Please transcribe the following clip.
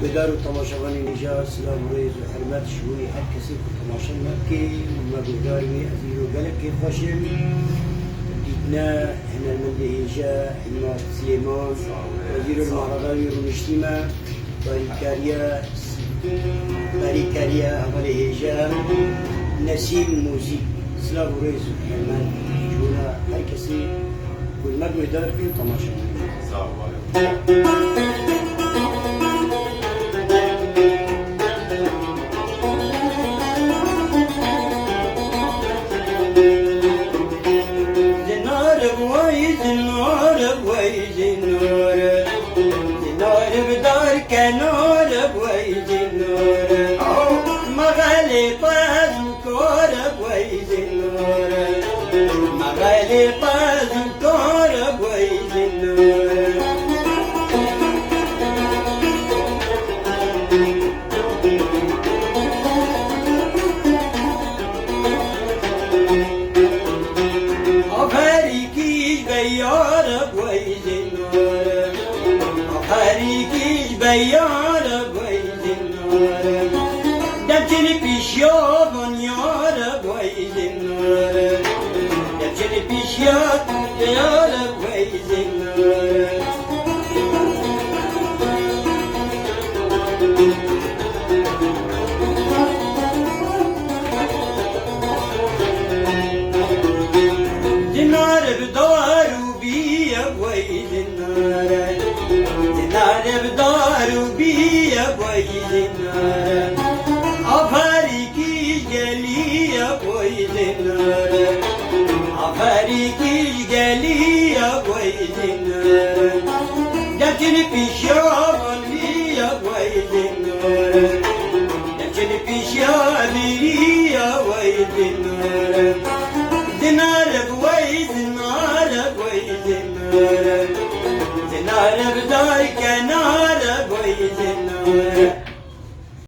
بدار التماشاواني نجاة سلام وريز وحرمات شوي هر كسي تماشا مكي وما بداروي أزيرو قالك كيف فاشم ديتنا هنا المندي هيجا حماد سليمان وزير المعرضة يرو نشتيمة باريكاريا أولي هيجا نسيم موزيك سلام وريز وحرمات شونا هر كسي والما بدار في تماشا كنور بويد النور مغالي طاز كور بويد النور مغالي طاز كور بويد النور أفاريكي بيار بويد النور أفاريكي بيار بويد النور دمتني بيشيوبون يار بويد النور دمتني بيشيوب يار بويد النور دينار بدار وبيا بويد النار دينار بدار وبيا بويد النار أفاريكي جالي يا بويد النار أفاريكي جالي يا بويد النار دمتني بيشوفن يا بويد النار دمتني بيشوفن يا بويد النار دينار بويد النار بويد النار دينار بدار كنا